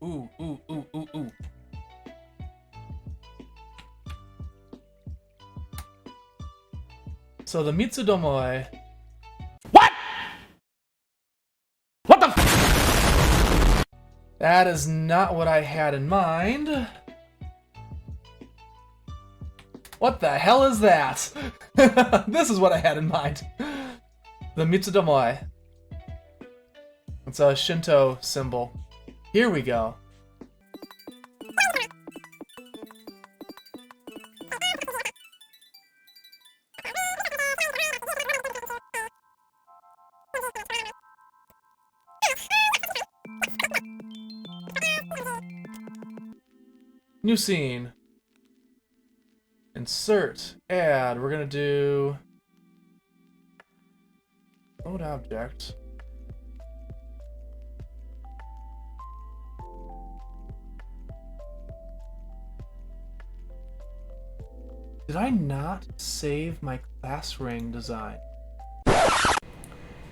Ooh, ooh, ooh, ooh, ooh. So the Mitsudomoe. What? What the f— That is not what I had in mind. What the hell is that? This is what I had in mind. The Mitsudomoe. It's a Shinto symbol. Here we go. New scene. Insert. Add. We're gonna do load object. Did I not save my class ring design?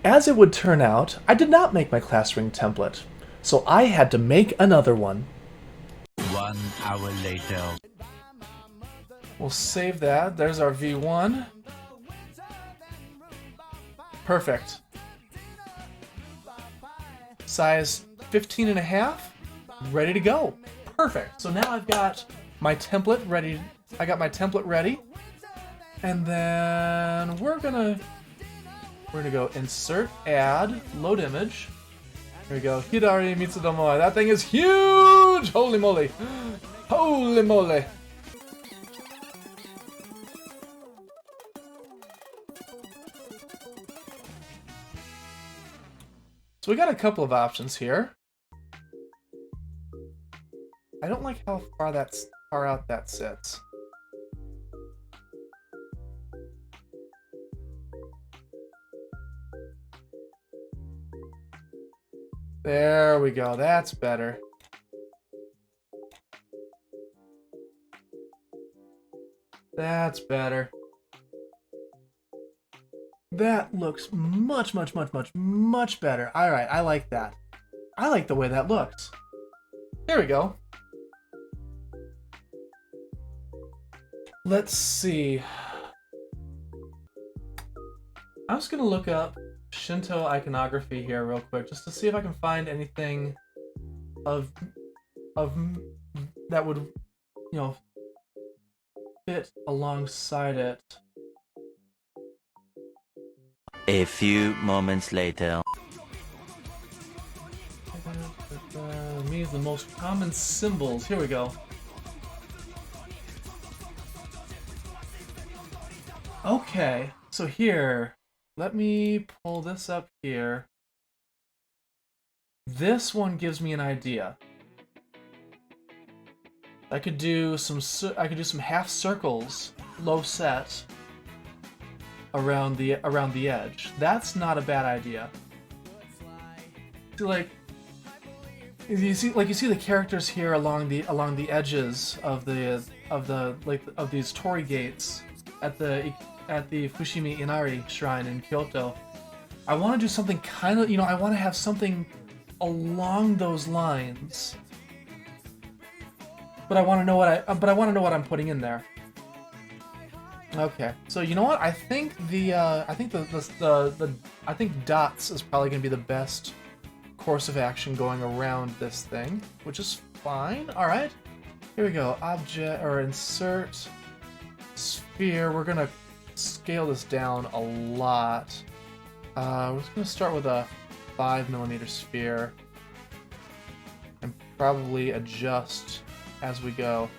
As it would turn out, I did not make my class ring template, so I had to make another one. 1 hour later. We'll save that. There's our V1. Perfect. Size 15.5. Ready to go. Perfect. So now I've got my template ready. I got my template ready. And then we're gonna go insert, add, load image. Here we go. Hidari Mitsudomoe. That thing is huge! Holy moly. Holy moly. So we got a couple of options here. I don't like how far out that sits. There we go. That's better. That's better. That looks much better. All right, I like that. I like the way that looks. There we go. Let's see. I'm just gonna look up Shinto iconography here real quick, just to see if I can find anything of that would, you know, fit alongside it. A few moments later. Means the most common symbols. Here we go. Okay, so here, let me pull this up here. This one gives me an idea. I could do some half circles, low set, around the edge. That's not a bad idea. So you see the characters here along the edges of these torii gates at the Fushimi Inari shrine in Kyoto. I want to do something kind of, I want to have something along those lines. But I want to know what I'm putting in there. Okay, so you know what? I think I think dots is probably going to be the best course of action going around this thing, which is fine. All right, here we go. Object or insert sphere. We're gonna scale this down a lot. We're just gonna start with a 5mm sphere and probably adjust as we go.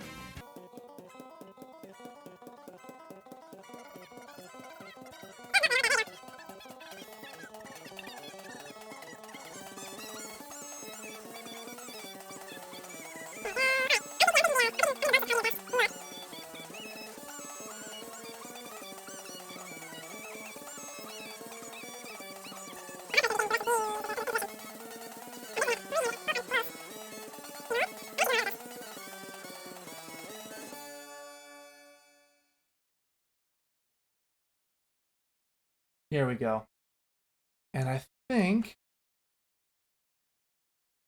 Here we go. And I think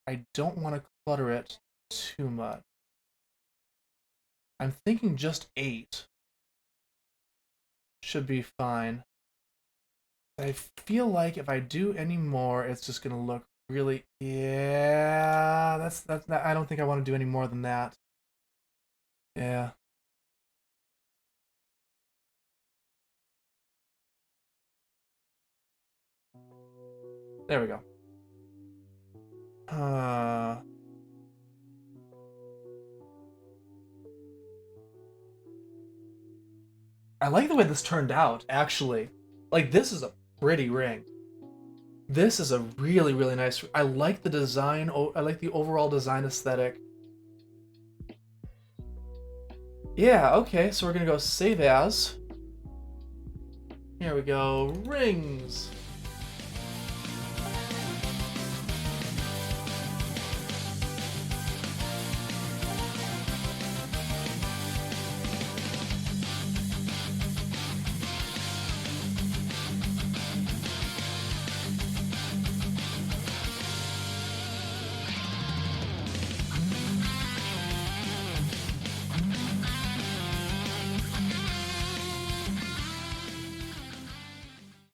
I don't want to clutter it too much. I'm thinking just 8 should be fine. I feel like if I do any more, it's just gonna look really... Yeah, that's I don't think I want to do any more than that. Yeah. There we go. I like the way this turned out, actually. Like, this is a pretty ring. This is a really, really nice... I like the design. I like the overall design aesthetic. Yeah, okay, so we're gonna go save as. Here we go. Rings.